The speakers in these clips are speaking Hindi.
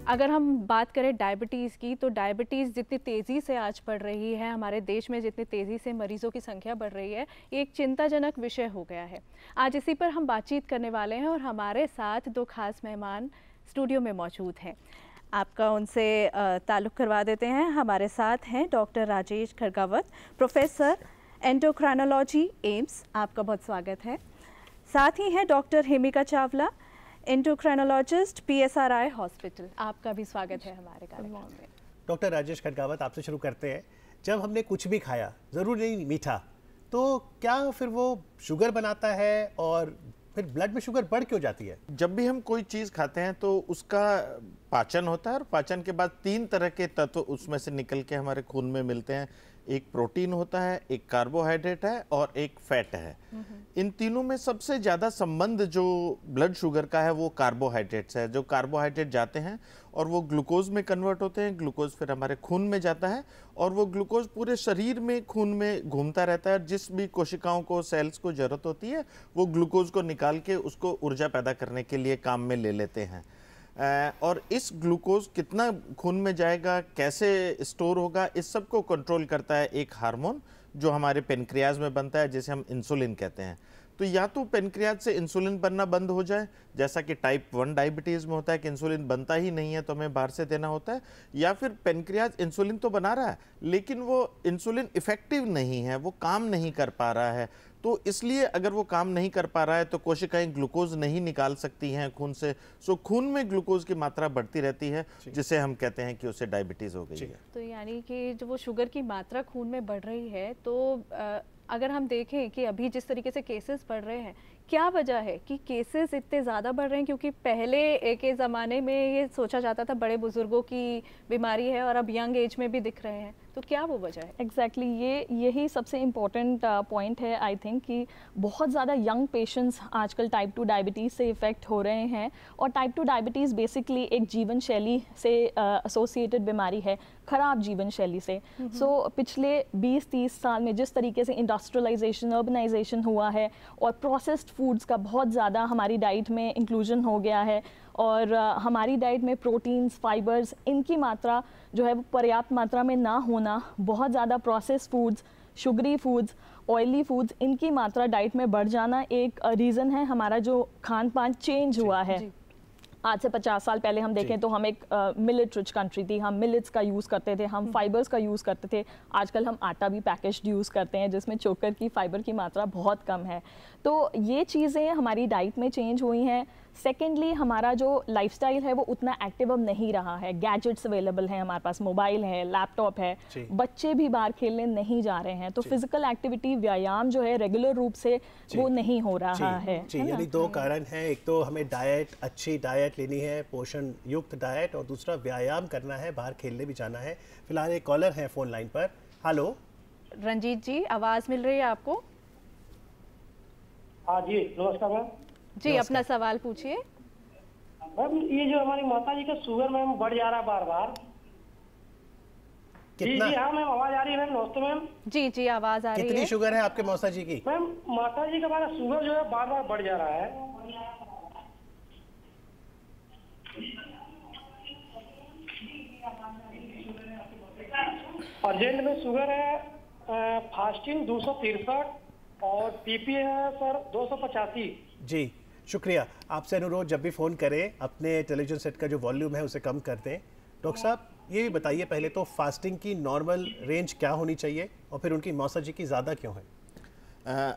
अगर हम बात करें डायबिटीज़ की, तो डायबिटीज़ जितनी तेज़ी से आज बढ़ रही है, हमारे देश में जितनी तेज़ी से मरीज़ों की संख्या बढ़ रही है, ये एक चिंताजनक विषय हो गया है। आज इसी पर हम बातचीत करने वाले हैं और हमारे साथ दो खास मेहमान स्टूडियो में मौजूद हैं। आपका उनसे ताल्लुक़ करवा देते हैं। हमारे साथ हैं doctor Rajesh Khadgawat, professor endocrinology, AIIMS, आपका बहुत स्वागत है। साथ ही हैं doctor Himika Chawla, endocrinologist, PSRI hospital, आपका भी स्वागत है हमारे कार्यक्रम में। डॉक्टर राजेश खड़गावत, आपसे शुरू करते हैं। जब हमने कुछ भी खाया, ज़रूरी नहीं मीठा, तो क्या फिर वो शुगर बनाता है और फिर ब्लड में शुगर बढ़ क्यों जाती है? जब भी हम कोई चीज़ खाते हैं तो उसका पाचन होता है और पाचन के बाद 3 तरह के तत्व उसमें से निकल के हमारे खून में मिलते हैं। एक प्रोटीन होता है, एक कार्बोहाइड्रेट है और एक फैट है। इन तीनों में सबसे ज़्यादा संबंध जो ब्लड शुगर का है वो कार्बोहाइड्रेट्स है। जो कार्बोहाइड्रेट जाते हैं और वो ग्लूकोज में कन्वर्ट होते हैं, ग्लूकोज फिर हमारे खून में जाता है और वो ग्लूकोज पूरे शरीर में खून में घूमता रहता है। जिस भी कोशिकाओं को, सेल्स को ज़रूरत होती है, वो ग्लूकोज को निकाल के उसको ऊर्जा पैदा करने के लिए काम में ले लेते हैं। और इस ग्लूकोज कितना खून में जाएगा, कैसे स्टोर होगा, इस सब को कंट्रोल करता है एक हार्मोन जो हमारे पेनक्रियाज में बनता है, जिसे हम इंसुलिन कहते हैं। तो या तो पेनक्रियाज से इंसुलिन बनना बंद हो जाए, जैसा कि टाइप 1 डायबिटीज़ में होता है कि इंसुलिन बनता ही नहीं है तो हमें बाहर से देना होता है, या फिर पेनक्रियाज इंसुलिन तो बना रहा है लेकिन वो इंसुलिन इफेक्टिव नहीं है, वो काम नहीं कर पा रहा है। तो इसलिए अगर वो काम नहीं कर पा रहा है तो कोशिकाएं ग्लूकोज नहीं निकाल सकती हैं खून से। सो खून में ग्लूकोज की मात्रा बढ़ती रहती है, जिसे हम कहते हैं कि उसे डायबिटीज़ हो गई है। तो यानी कि जो वो शुगर की मात्रा खून में बढ़ रही है, तो अगर हम देखें कि अभी जिस तरीके से केसेस बढ़ रहे हैं, क्या वजह है कि केसेस इतने ज़्यादा बढ़ रहे हैं? क्योंकि पहले के ज़माने में ये सोचा जाता था बड़े बुजुर्गों की बीमारी है और अब यंग एज में भी दिख रहे हैं, तो क्या वो वजह है? एग्जैक्टली यही सबसे इम्पॉर्टेंट पॉइंट है आई थिंक, कि बहुत ज़्यादा यंग पेशेंट्स आजकल टाइप 2 डायबिटीज़ से इफ़ेक्ट हो रहे हैं। और टाइप 2 डायबिटीज़ बेसिकली एक जीवन शैली से एसोसिएटेड बीमारी है, ख़राब जीवन शैली से। सो पिछले 20-30 साल में जिस तरीके से इंडस्ट्रियलाइजेशन, अर्बनाइजेशन हुआ है और प्रोसेस्ड फूड्स का बहुत ज़्यादा हमारी डाइट में इंक्लूजन हो गया है, और हमारी डाइट में प्रोटीन्स, फाइबर्स, इनकी मात्रा जो है वो पर्याप्त मात्रा में ना होना, बहुत ज़्यादा processed foods, sugary foods, oily foods, इनकी मात्रा डाइट में बढ़ जाना एक रीज़न है। हमारा जो खान पान चेंज हुआ है, आज से 50 साल पहले हम देखें तो हम एक मिलेट रिच कंट्री थी, हम मिलेट्स का यूज़ करते थे, हम फाइबर्स का यूज़ करते थे। आजकल हम आटा भी पैकेज्ड यूज़ करते हैं जिसमें चोकर की, फाइबर की मात्रा बहुत कम है। तो ये चीज़ें हमारी डाइट में चेंज हुई हैं। सेकेंडली, हमारा जो लाइफस्टाइल है वो उतना एक्टिव अब नहीं रहा है। गैजेट्स अवेलेबल हैं हमारे पास, मोबाइल है, लैपटॉप है, बच्चे भी बाहर खेलने नहीं जा रहे हैं, तो फिजिकल एक्टिविटी, व्यायाम जो है रेगुलर रूप से वो नहीं हो रहा है। यानी 2 कारण हैं, एक तो हमें डाइट, अच्छी डाइट लेनी है, पोषण युक्त डाइट, और दूसरा व्यायाम करना है, बाहर खेलने भी जाना है। फिलहाल एक कॉलर है फोन लाइन पर। हेलो रंजीत जी, आवाज़ मिल रही है आपको? हाँ जी, नमस्कार मैम जी, अपना सवाल पूछिए। मैम, ये जो हमारी माता जी का शुगर मैम बढ़ जा रहा है बार बार। कितना? जी हाँ मैम, आवाज आ रही है मैम? नमस्ते मैम। जी, आवाज़ आ रही है। कितनी शुगर है आपके मौसा जी की? मैम, माता जी का हमारा शुगर जो है बार बार बढ़ जा रहा है। अर्जेंट में शुगर है, फास्टिंग 263 और पीपी है सर 285। जी, शुक्रिया। आपसे अनुरोध, जब भी फ़ोन करें अपने टेलीविज़न सेट का जो वॉल्यूम है उसे कम कर दें। डॉक्टर साहब, ये भी बताइए पहले तो फास्टिंग की नॉर्मल रेंज क्या होनी चाहिए, और फिर उनकी मौसा जी की ज़्यादा क्यों है?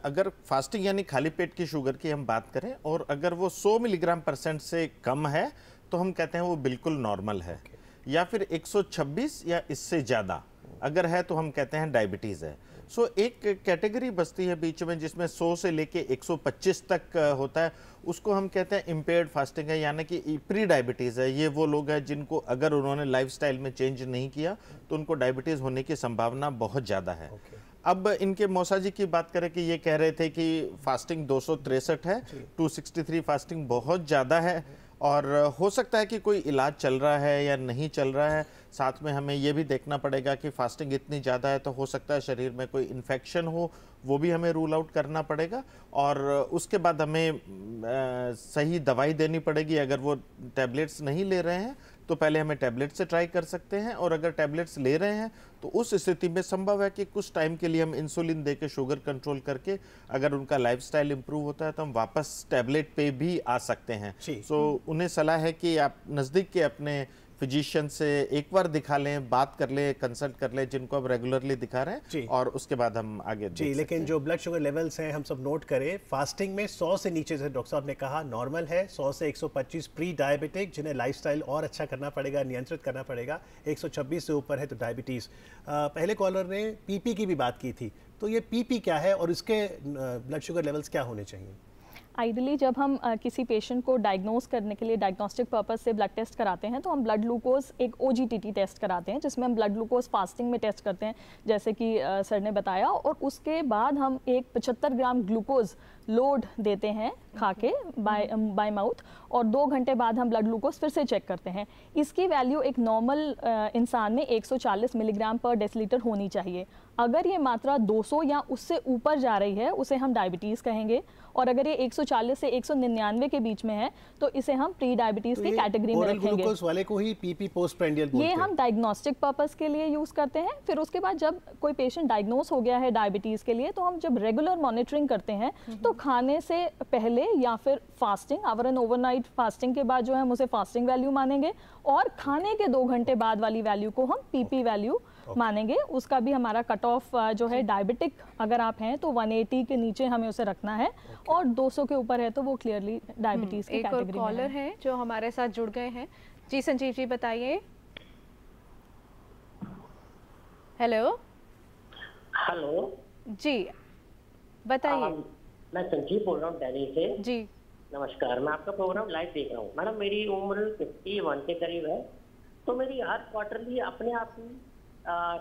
अगर फास्टिंग यानी खाली पेट की शुगर की हम बात करें और अगर वो 100 मिलीग्राम % से कम है तो हम कहते हैं वो बिल्कुल नॉर्मल है। या फिर 126 या इससे ज़्यादा अगर है तो हम कहते हैं डायबिटीज़ है। सो एक कैटेगरी बचती है बीच में जिसमें 100 से लेके 125 तक होता है, उसको हम कहते हैं इम्पेयर्ड फास्टिंग है, यानी कि प्री डायबिटीज़ है। ये वो लोग हैं जिनको अगर उन्होंने लाइफस्टाइल में चेंज नहीं किया तो उनको डायबिटीज़ होने की संभावना बहुत ज़्यादा है। अब इनके मौसा जी की बात करें कि ये कह रहे थे कि फास्टिंग 263 है, 263 फास्टिंग बहुत ज़्यादा है, और हो सकता है कि कोई इलाज चल रहा है या नहीं चल रहा है। साथ में हमें ये भी देखना पड़ेगा कि फास्टिंग इतनी ज़्यादा है तो हो सकता है शरीर में कोई इन्फेक्शन हो, वो भी हमें रूल आउट करना पड़ेगा, और उसके बाद हमें सही दवाई देनी पड़ेगी। अगर वो टैबलेट्स नहीं ले रहे हैं तो पहले हमें टैबलेट से ट्राई कर सकते हैं, और अगर टैबलेट्स ले रहे हैं तो उस स्थिति में संभव है कि कुछ टाइम के लिए हम इंसुलिन दे के शुगर कंट्रोल करके, अगर उनका लाइफस्टाइल इंप्रूव होता है तो हम वापस टैबलेट पे भी आ सकते हैं। सो उन्हें सलाह है कि आप नज़दीक के अपने फिजिशियन से एक बार दिखा लें, बात कर लें, कंसल्ट कर लें, जिनको अब रेगुलरली दिखा रहे हैं, और उसके बाद हम आगे जी। लेकिन जो ब्लड शुगर लेवल्स हैं हम सब नोट करें, फास्टिंग में 100 से नीचे, जैसे डॉक्टर साहब ने कहा, नॉर्मल है। 100 से 125 प्री डायबिटिक, जिन्हें लाइफस्टाइल और अच्छा करना पड़ेगा, नियंत्रित करना पड़ेगा। 126 से ऊपर है तो डायबिटीज़। पहले कॉलर ने पीपी की भी बात की थी, तो ये पीपी क्या है और इसके ब्लड शुगर लेवल्स क्या होने चाहिए? आइडली जब हम किसी पेशेंट को डायग्नोस करने के लिए डायग्नोस्टिक पर्पस से ब्लड टेस्ट कराते हैं तो हम ब्लड ग्लूकोज एक OGTT टेस्ट कराते हैं, जिसमें हम ब्लड ग्लूकोज फास्टिंग में टेस्ट करते हैं, जैसे कि सर ने बताया, और उसके बाद हम एक 75 ग्राम ग्लूकोज लोड देते हैं खा के बाय माउथ, और 2 घंटे बाद हम ब्लड ग्लूकोज फिर से चेक करते हैं। इसकी वैल्यू एक नॉर्मल इंसान में 140 मिलीग्राम पर डेसीलीटर होनी चाहिए। अगर ये मात्रा 200 या उससे ऊपर जा रही है उसे हम डायबिटीज़ कहेंगे, और अगर ये 140 से 199 के बीच में है तो इसे हम प्री डायबिटीज़ की कैटेगरी में रखेंगे। ग्लूकोज वाले को ही पीपी पोस्टप्रांडियल बोलते हैं। ये हम डायग्नोस्टिक पर्पस के लिए यूज़ करते हैं। फिर उसके बाद जब कोई पेशेंट डायग्नोस हो गया है डायबिटीज़ के लिए, तो हम जब रेगुलर मॉनिटरिंग करते हैं तो खाने से पहले या फिर fasting, our and overnight fasting के बाद जो है हम उसे फास्टिंग वैल्यू मानेंगे, और खाने के 2 घंटे बाद वाली वैल्यू को हम पीपी वैल्यू मानेंगे। उसका भी हमारा कट ऑफ जो है, डायबिटिक अगर आप हैं तो 180 के नीचे हमें उसे रखना है, और 200 के ऊपर है तो वो क्लियरली डायबिटीज़ की कैटेगरी में है। एक और कॉलर है जो हमारे साथ जुड़ गए हैं। जी संजीव जी, बताइए। हेलो। हेलो जी बताइए। मैं संजीव बोल रहा हूँ दिल्ली से। जी नमस्कार, मैं आपका प्रोग्राम लाइव देख रहा हूँ। मैडम मेरी उम्र 51 के करीब है, तो मेरी हर क्वार्टरली अपने आप ही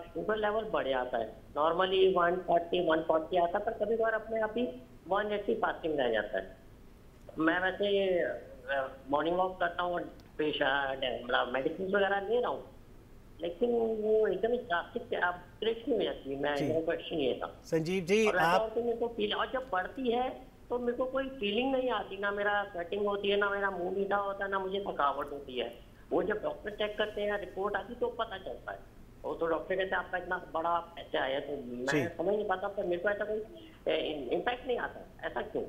शुगर लेवल बढ़ जाता है। नॉर्मली 140 आता है, पर कभी कभार अपने आप ही 180 पासिंग रह जाता है। मैं वैसे मॉर्निंग वॉक करता हूँ, मतलब मेडिसिन वगैरह ले रहा हूँ, लेकिन वो एकदम ही ड्रास्टिक अपग्रेड नहीं हो जाती। मैं क्वेश्चन ये था संजीव जी, आप मेरे को फील, और जब बढ़ती है तो मेरे को कोई फीलिंग नहीं आती, ना मेरा स्वेटिंग होती है, ना मेरा मुंह मीठा होता है, ना मुझे थकावट होती है। वो जब डॉक्टर चेक करते हैं, रिपोर्ट आती तो पता चलता है। वो तो डॉक्टर कहते हैं आपका इतना बड़ा ऐसा आया, तो मैं समझ नहीं पाता, पर मेरे को ऐसा कोई इम्पैक्ट नहीं आता। ऐसा क्यों?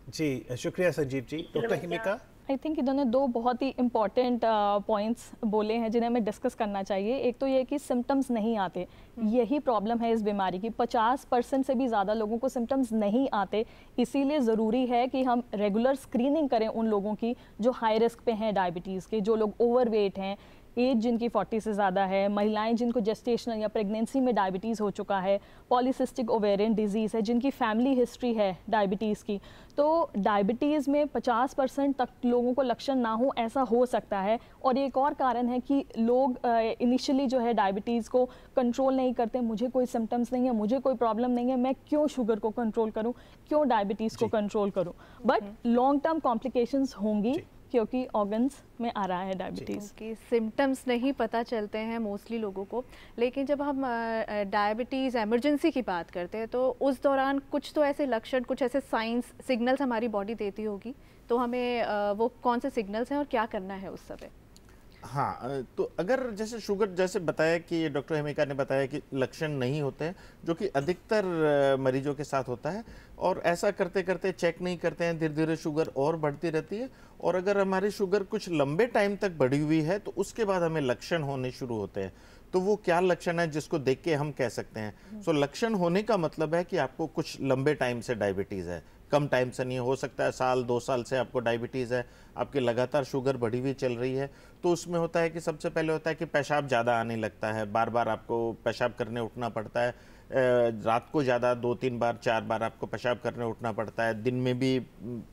जी शुक्रिया Sanjeev ji. Doctor Himika, I think इन्होंने 2 बहुत ही इंपॉर्टेंट पॉइंट्स बोले हैं जिन्हें हमें डिस्कस करना चाहिए। एक तो ये कि सिम्टम्स नहीं आते, यही प्रॉब्लम है इस बीमारी की। 50% से भी ज़्यादा लोगों को सिम्टम्स नहीं आते, इसीलिए ज़रूरी है कि हम रेगुलर स्क्रीनिंग करें उन लोगों की जो हाई रिस्क पे हैं डायबिटीज़ के, जो लोग ओवरवेट हैं, एज जिनकी 40 से ज़्यादा है, महिलाएं जिनको जेस्टेशनल या प्रेगनेंसी में डायबिटीज़ हो चुका है, पॉलीसिस्टिक ओवेरियन डिजीज़ है, जिनकी फैमिली हिस्ट्री है डायबिटीज़ की। तो डायबिटीज़ में 50% तक लोगों को लक्षण ना हो, ऐसा हो सकता है। और एक और कारण है कि लोग इनिशियली जो है डायबिटीज़ को कंट्रोल नहीं करते। मुझे कोई सिम्टम्स नहीं है, मुझे कोई प्रॉब्लम नहीं है, मैं क्यों शुगर को कंट्रोल करूँ, क्यों डायबिटीज़ को कंट्रोल करूँ। बट लॉन्ग टर्म कॉम्प्लिकेशंस होंगी क्योंकि ऑर्गन्स में आ रहा है डायबिटीज़। कि सिम्टम्स नहीं पता चलते हैं मोस्टली लोगों को, लेकिन जब हम डायबिटीज़ एमरजेंसी की बात करते हैं तो उस दौरान कुछ तो ऐसे लक्षण, कुछ ऐसे साइंस, सिग्नल्स हमारी बॉडी देती होगी, तो हमें वो कौन से सिग्नल्स हैं और क्या करना है उस समय? हाँ, तो अगर जैसे शुगर, जैसे बताया कि डॉक्टर हेमिका ने बताया कि लक्षण नहीं होते हैं, जो कि अधिकतर मरीजों के साथ होता है, और ऐसा करते करते चेक नहीं करते हैं, धीरे धीरे शुगर और बढ़ती रहती है। और अगर हमारी शुगर कुछ लंबे टाइम तक बढ़ी हुई है तो उसके बाद हमें लक्षण होने शुरू होते हैं। तो वो क्या लक्षण है जिसको देख के हम कह सकते हैं? सो लक्षण होने का मतलब है कि आपको कुछ लंबे टाइम से डायबिटीज़ है, कम टाइम से नहीं। हो सकता है 1-2 साल से आपको डायबिटीज़ है, आपकी लगातार शुगर बढ़ी हुई चल रही है। तो उसमें होता है कि सबसे पहले होता है कि पेशाब ज़्यादा आने लगता है, बार बार आपको पेशाब करने उठना पड़ता है। रात को ज़्यादा 2-3 बार 4 बार आपको पेशाब करने उठना पड़ता है। दिन में भी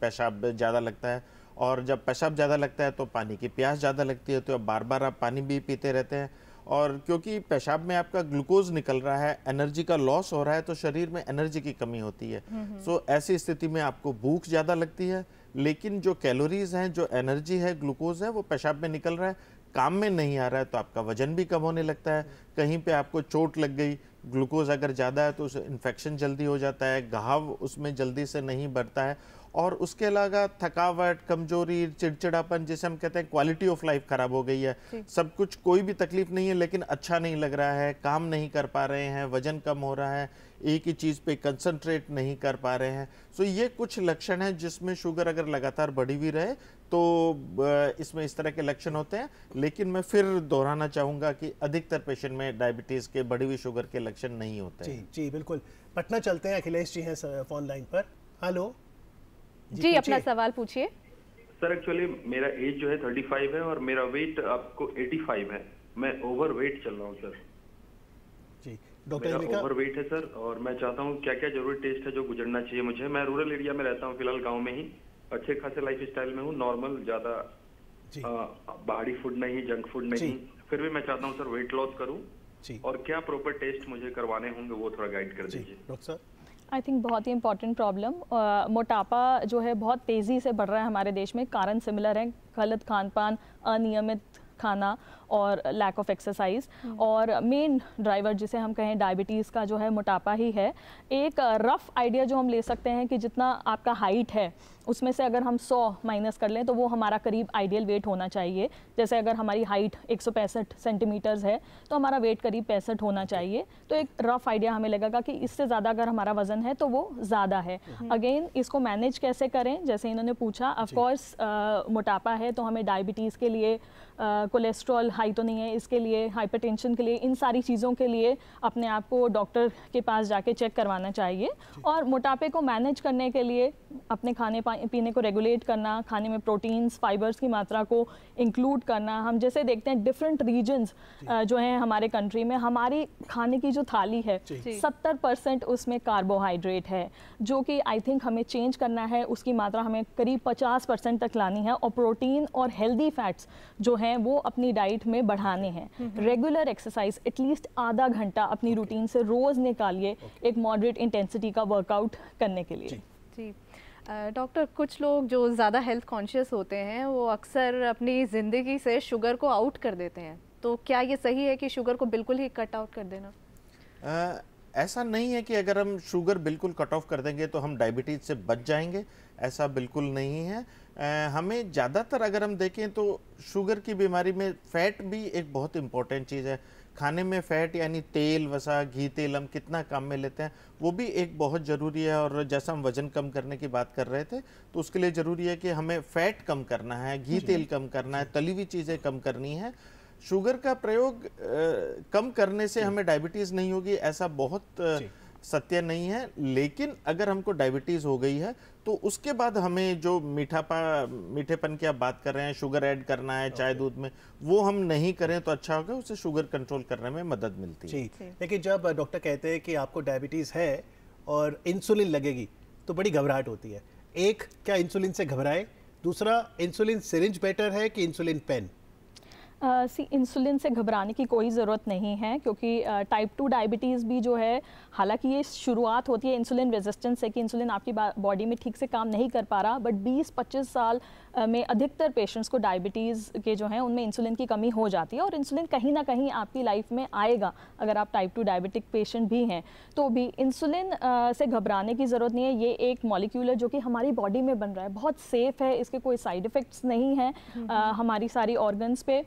पेशाब ज़्यादा लगता है, और जब पेशाब ज़्यादा लगता है तो पानी की प्यास ज़्यादा लगती है, तो बार बार आप पानी भी पीते रहते हैं। और क्योंकि पेशाब में आपका ग्लूकोज निकल रहा है, एनर्जी का लॉस हो रहा है, तो शरीर में एनर्जी की कमी होती है। सो ऐसी स्थिति में आपको भूख ज़्यादा लगती है, लेकिन जो कैलोरीज हैं, जो एनर्जी है, ग्लूकोज है, वो पेशाब में निकल रहा है, काम में नहीं आ रहा है, तो आपका वजन भी कम होने लगता है। कहीं पे आपको चोट लग गई, ग्लूकोज अगर ज़्यादा है तो उसे इन्फेक्शन जल्दी हो जाता है, घाव उसमें जल्दी से नहीं बढ़ता है, और उसके अलावा थकावट, कमजोरी, चिड़चिड़ापन, जिसे हम कहते हैं क्वालिटी ऑफ लाइफ खराब हो गई है। सब कुछ, कोई भी तकलीफ नहीं है लेकिन अच्छा नहीं लग रहा है, काम नहीं कर पा रहे हैं, वजन कम हो रहा है, एक ही चीज़ पे कंसंट्रेट नहीं कर पा रहे हैं। सो ये कुछ लक्षण हैं जिसमें शुगर अगर लगातार बढ़ी हुई रहे तो इसमें इस तरह के लक्षण होते हैं। लेकिन मैं फिर दोहराना चाहूँगा कि अधिकतर पेशेंट में डायबिटीज़ के बढ़ी हुई शुगर के लक्षण नहीं होते हैं। जी बिल्कुल। पटना चलते हैं, अखिलेश जी हैं फोन लाइन पर। हेलो जी अपना सवाल पूछिए। सर एक्चुअली मेरा एज जो है 35 है और मेरा वेट आपको 85 है। मैं ओवर वेट चल रहा हूँ सर। जी डॉक्टर मेरा ओवर वेट है सर, और मैं चाहता हूँ क्या क्या जरूरी टेस्ट है जो गुजरना चाहिए मुझे। मैं रूरल एरिया में रहता हूँ फिलहाल, गाँव में ही, अच्छे खासे लाइफ स्टाइल में हूँ, नॉर्मल, ज्यादा बाहरी फूड नहीं, जंक फूड नहीं, फिर भी मैं चाहता हूँ सर वेट लॉस करूँ, और क्या प्रॉपर टेस्ट मुझे करवाने होंगे वो थोड़ा गाइड कर दीजिए डॉक्टर साहब। आई थिंक बहुत ही इंपॉर्टेंट प्रॉब्लम, मोटापा जो है बहुत तेज़ी से बढ़ रहा है हमारे देश में। कारण सिमिलर है, गलत खान पान, अनियमित खाना और लैक ऑफ एक्सरसाइज, और मेन ड्राइवर जिसे हम कहें डायबिटीज़ का जो है मोटापा ही है। एक रफ आइडिया जो हम ले सकते हैं कि जितना आपका हाइट है उसमें से अगर हम 100 माइनस कर लें तो वो हमारा करीब आइडियल वेट होना चाहिए। जैसे अगर हमारी हाइट 165 सेंटीमीटर्स है तो हमारा वेट करीब 65 होना चाहिए। तो एक रफ आइडिया हमें लगेगा कि इससे ज़्यादा अगर हमारा वज़न है तो वो ज़्यादा है। अगेन इसको मैनेज कैसे करें, जैसे इन्होंने पूछा, ऑफकोर्स मोटापा है तो हमें डायबिटीज़ के लिए, कोलेस्ट्रॉल हाई तो नहीं है इसके लिए, हाइपरटेंशन के लिए, इन सारी चीज़ों के लिए अपने आप को डॉक्टर के पास जाके चेक करवाना चाहिए। और मोटापे को मैनेज करने के लिए अपने खाने पीने को रेगुलेट करना, खाने में प्रोटीन्स, फाइबर्स की मात्रा को इंक्लूड करना। हम जैसे देखते हैं डिफरेंट रीजन्स जो हैं हमारे कंट्री में, हमारी खाने की जो थाली है 70% उसमें कार्बोहाइड्रेट है, जो कि आई थिंक हमें चेंज करना है। उसकी मात्रा हमें करीब 50% तक लानी है, और प्रोटीन और हेल्दी फैट्स जो हैं वो अपनी डाइट में बढ़ाने हैं। रेगुलर एक्सरसाइज एटलीस्ट आधा घंटा अपनी रूटीन से रोज़ निकालिए, एक मॉडरेट इंटेंसिटी का वर्कआउट करने के लिए। जी डॉक्टर, कुछ लोग जो ज़्यादा हेल्थ कॉन्शियस होते हैं वो अक्सर अपनी ज़िंदगी से शुगर को आउट कर देते हैं, तो क्या ये सही है कि शुगर को बिल्कुल ही कट आउट कर देना? ऐसा नहीं है कि अगर हम शुगर बिल्कुल कट ऑफ कर देंगे तो हम डायबिटीज़ से बच जाएंगे, ऐसा बिल्कुल नहीं है। हमें ज़्यादातर अगर हम देखें तो शुगर की बीमारी में फ़ैट भी एक बहुत इम्पोर्टेंट चीज़ है। खाने में फ़ैट यानी तेल, वसा, घी, तेल हम कितना काम में लेते हैं वो भी एक बहुत ज़रूरी है। और जैसा हम वज़न कम करने की बात कर रहे थे तो उसके लिए ज़रूरी है कि हमें फ़ैट कम करना है, घी तेल कम करना है, तली हुई चीज़ें कम करनी है। शुगर का प्रयोग कम करने से हमें डायबिटीज़ नहीं होगी ऐसा बहुत सत्य नहीं है। लेकिन अगर हमको डायबिटीज़ हो गई है तो उसके बाद हमें जो मीठेपन की आप बात कर रहे हैं, शुगर ऐड करना है चाय दूध में, वो हम नहीं करें तो अच्छा होगा, उससे शुगर कंट्रोल करने में मदद मिलती है। लेकिन जब डॉक्टर कहते हैं कि आपको डायबिटीज़ है और इंसुलिन लगेगी तो बड़ी घबराहट होती है। एक, क्या इंसुलिन से घबराए? दूसरा, इंसुलिन सिरिंज बेटर है कि इंसुलिन पेन? इंसुलिन से घबराने की कोई ज़रूरत नहीं है, क्योंकि टाइप 2 डायबिटीज़ भी जो है, हालांकि ये शुरुआत होती है इंसुलिन रेजिस्टेंस से कि इंसुलिन आपकी बॉडी में ठीक से काम नहीं कर पा रहा, बट 20-25 साल में अधिकतर पेशेंट्स को डायबिटीज़ के जो हैं उनमें इंसुलिन की कमी हो जाती है, और इंसुलिन कहीं ना कहीं आपकी लाइफ में आएगा। अगर आप टाइप 2 डायबिटिक पेशेंट भी हैं तो भी इंसुलिन से घबराने की ज़रूरत नहीं है। ये एक मॉलिक्यूल है जो कि हमारी बॉडी में बन रहा है, बहुत सेफ़ है, इसके कोई साइड इफ़ेक्ट्स नहीं हैं हमारी सारी ऑर्गन्स पे।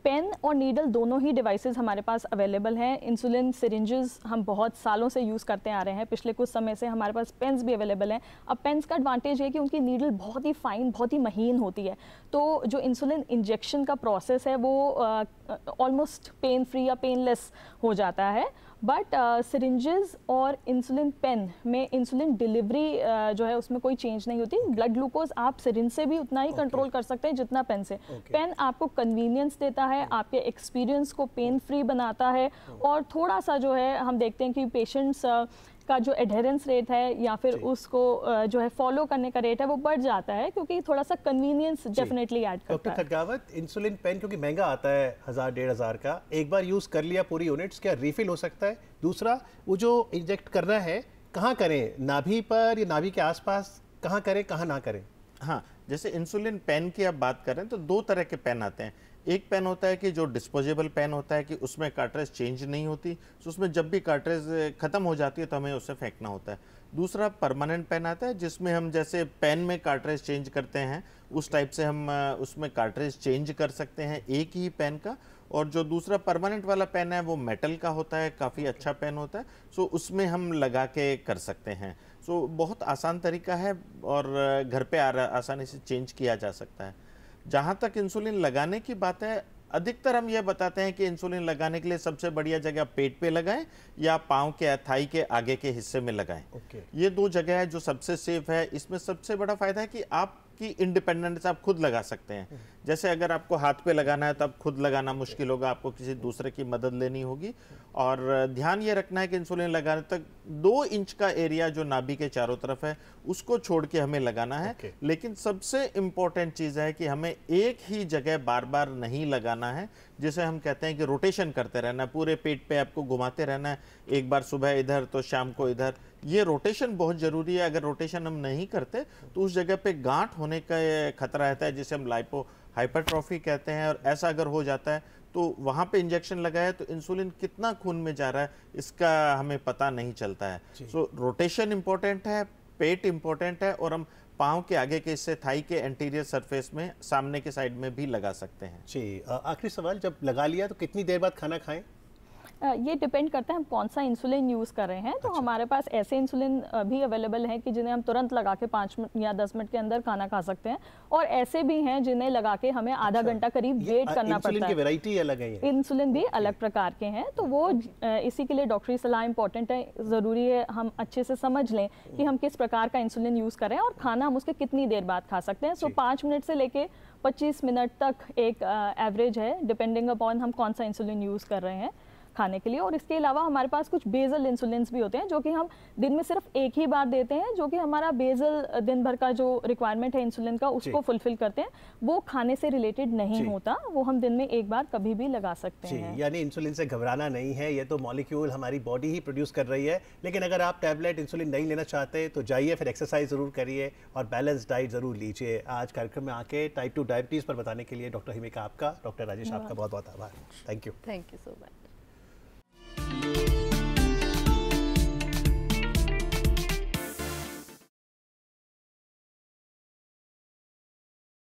पेन और नीडल दोनों ही डिवाइसेस हमारे पास अवेलेबल हैं। इंसुलिन सिरिंजेस हम बहुत सालों से यूज़ करते आ रहे हैं, पिछले कुछ समय से हमारे पास पेन्स भी अवेलेबल हैं। अब पेन्स का एडवांटेज है कि उनकी नीडल बहुत ही फाइन, बहुत ही महीन होती है, तो जो इंसुलिन इंजेक्शन का प्रोसेस है वो ऑलमोस्ट पेन फ्री या पेनलेस हो जाता है। बट सिरिंजेस और इंसुलिन पेन में इंसुलिन डिलीवरी जो है उसमें कोई चेंज नहीं होती। ब्लड ग्लूकोज आप सिरिंज से भी उतना ही कंट्रोल कर सकते हैं जितना पेन से। पेन आपको कन्वीनियंस देता है, आपके एक्सपीरियंस को पेन फ्री बनाता है, और थोड़ा सा जो है हम देखते हैं कि पेशेंट्स का जो एडहेरेंस रेट है या फिर उसको जो है फॉलो करने का रेट है वो बढ़ जाता है, क्योंकि थोड़ा सा कन्वीनियंस डेफिनेटली ऐड करता है। डॉक्टर खडगावत, इंसुलिन पेन क्योंकि महंगा आता है 1000-1500 का, एक बार यूज़ कर लिया पूरी यूनिट्स, क्या रिफिल हो सकता है? दूसरा, वो जो इंजेक्ट करना है कहाँ करें, नाभि पर या नाभि के आसपास, कहाँ करें कहाँ ना करें? हाँ, जैसे इंसुलिन पेन की आप बात करें तो 2 तरह के पेन आते हैं। एक पेन होता है कि जो डिस्पोजेबल पेन होता है कि उसमें कार्ट्रिज चेंज नहीं होती, तो उसमें जब भी कार्ट्रिज खत्म हो जाती है तो हमें उसे फेंकना होता है। दूसरा परमानेंट पेन आता है जिसमें हम जैसे पेन में कार्ट्रिज चेंज करते हैं उस टाइप से हम उसमें कार्ट्रिज चेंज कर सकते हैं एक ही पेन का। और जो दूसरा परमानेंट वाला पेन है वो मेटल का होता है, काफ़ी अच्छा पेन होता है, सो उसमें हम लगा के कर सकते हैं। सो बहुत आसान तरीका है और घर पे आसानी से चेंज किया जा सकता है। जहाँ तक इंसुलिन लगाने की बात है, अधिकतर हम यह बताते हैं कि इंसुलिन लगाने के लिए सबसे बढ़िया जगह पेट पे लगाएं या पाँव के थाई के आगे के हिस्से में लगाएं। ये 2 जगह है जो सबसे सेफ है। इसमें सबसे बड़ा फायदा है कि आपकी इंडिपेंडेंस, आप खुद लगा सकते हैं। जैसे अगर आपको हाथ पे लगाना है तो आप खुद लगाना मुश्किल होगा, आपको किसी दूसरे की मदद लेनी होगी। और ध्यान ये रखना है कि इंसुलिन लगाने तक 2 इंच का एरिया जो नाभि के चारों तरफ है उसको छोड़ के हमें लगाना है। लेकिन सबसे इम्पोर्टेंट चीज़ है कि हमें एक ही जगह बार बार नहीं लगाना है, जिसे हम कहते हैं कि रोटेशन करते रहना, पूरे पेट पे आपको घुमाते रहना है, एक बार सुबह इधर तो शाम को इधर। ये रोटेशन बहुत ज़रूरी है। अगर रोटेशन हम नहीं करते तो उस जगह पे गांठ होने का खतरा रहता है, जिसे हम लाइपो हाइपरट्रॉफी कहते हैं। और ऐसा अगर हो जाता है तो वहाँ पे इंजेक्शन लगाए तो इंसुलिन कितना खून में जा रहा है इसका हमें पता नहीं चलता है। सो रोटेशन इंपॉर्टेंट है, पेट इंपॉर्टेंट है, और हम पाँव के आगे के हिस्से, थाई के एंटीरियर सरफेस में, सामने के साइड में भी लगा सकते हैं। जी, आखिरी सवाल, जब लगा लिया तो कितनी देर बाद खाना खाएं? ये डिपेंड करता है हम कौन सा इंसुलिन यूज़ कर रहे हैं। तो हमारे पास ऐसे इंसुलिन भी अवेलेबल हैं कि जिन्हें हम तुरंत लगा के 5 मिनट या 10 मिनट के अंदर खाना खा सकते हैं, और ऐसे भी हैं जिन्हें लगा के हमें आधा घंटा करीब वेट करना पड़ता है। इंसुलिन की वैरायटी अलग है, इंसुलिन भी अलग प्रकार के हैं। तो वो इसी के लिए डॉक्टरी सलाह इंपॉर्टेंट है। ज़रूरी है हम अच्छे से समझ लें कि हम किस प्रकार का इंसुलिन यूज़ करें और खाना हम उसके कितनी देर बाद खा सकते हैं। सो 5 मिनट से लेके 25 मिनट तक एक एवरेज है, डिपेंडिंग अपॉन हम कौन सा इंसुलिन यूज़ कर रहे हैं खाने के लिए। और इसके अलावा हमारे पास कुछ बेजल इंसुलिन्स भी होते हैं जो कि हम दिन में सिर्फ एक ही बार देते हैं, जो कि हमारा बेजल दिन भर का जो रिक्वायरमेंट है इंसुलिन का उसको फुलफिल करते हैं। वो खाने से रिलेटेड नहीं होता, वो हम दिन में एक बार कभी भी लगा सकते हैं। यानी इंसुलिन से घबराना नहीं है, ये तो मॉलिक्यूल हमारी बॉडी ही प्रोड्यूस कर रही है। लेकिन अगर आप टैबलेट इंसुलिन नहीं लेना चाहते तो जाइए, फिर एक्सरसाइज ज़रूर करिए और बैलेंस डाइट ज़रूर लीजिए। आज कार्यक्रम में आके टाइप 2 डायबिटीज़ पर बताने के लिए डॉक्टर हिमिका आपका, डॉक्टर राजेश आपका बहुत बहुत आभार। Thank you so much.